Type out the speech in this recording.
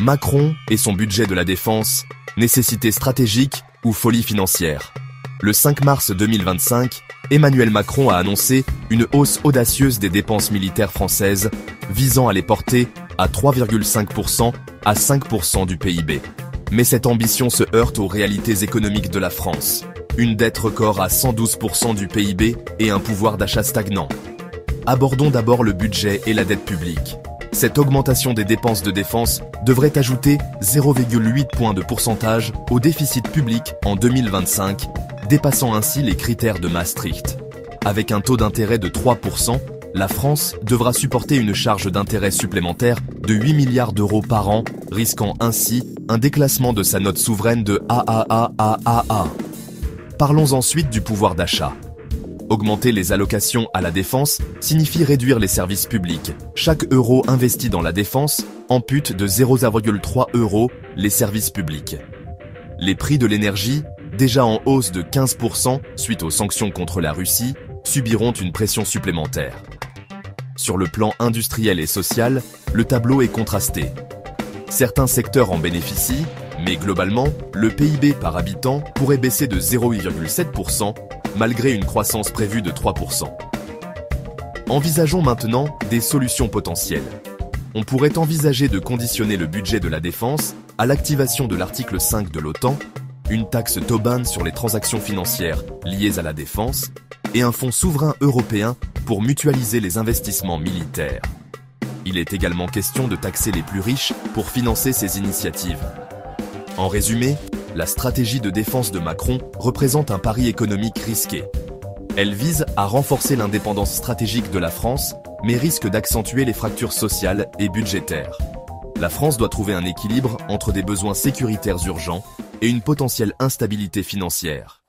Macron et son budget de la défense, nécessité stratégique ou folie financière. Le 5 mars 2025, Emmanuel Macron a annoncé une hausse audacieuse des dépenses militaires françaises, visant à les porter à 3,5% à 5% du PIB. Mais cette ambition se heurte aux réalités économiques de la France. Une dette record à 112% du PIB et un pouvoir d'achat stagnant. Abordons d'abord le budget et la dette publique. Cette augmentation des dépenses de défense devrait ajouter 0,8 points de pourcentage au déficit public en 2025, dépassant ainsi les critères de Maastricht. Avec un taux d'intérêt de 3%, la France devra supporter une charge d'intérêt supplémentaire de 8 milliards d'euros par an, risquant ainsi un déclassement de sa note souveraine de AAA. Parlons ensuite du pouvoir d'achat. Augmenter les allocations à la défense signifie réduire les services publics. Chaque euro investi dans la défense ampute de 0,3 € les services publics. Les prix de l'énergie, déjà en hausse de 15% suite aux sanctions contre la Russie, subiront une pression supplémentaire. Sur le plan industriel et social, le tableau est contrasté. Certains secteurs en bénéficient, mais globalement, le PIB par habitant pourrait baisser de 0,7% malgré une croissance prévue de 3%. Envisageons maintenant des solutions potentielles. On pourrait envisager de conditionner le budget de la défense à l'activation de l'article 5 de l'OTAN, une taxe Tobin sur les transactions financières liées à la défense, et un fonds souverain européen pour mutualiser les investissements militaires. Il est également question de taxer les plus riches pour financer ces initiatives. En résumé, la stratégie de défense de Macron représente un pari économique risqué. Elle vise à renforcer l'indépendance stratégique de la France, mais risque d'accentuer les fractures sociales et budgétaires. La France doit trouver un équilibre entre des besoins sécuritaires urgents et une potentielle instabilité financière.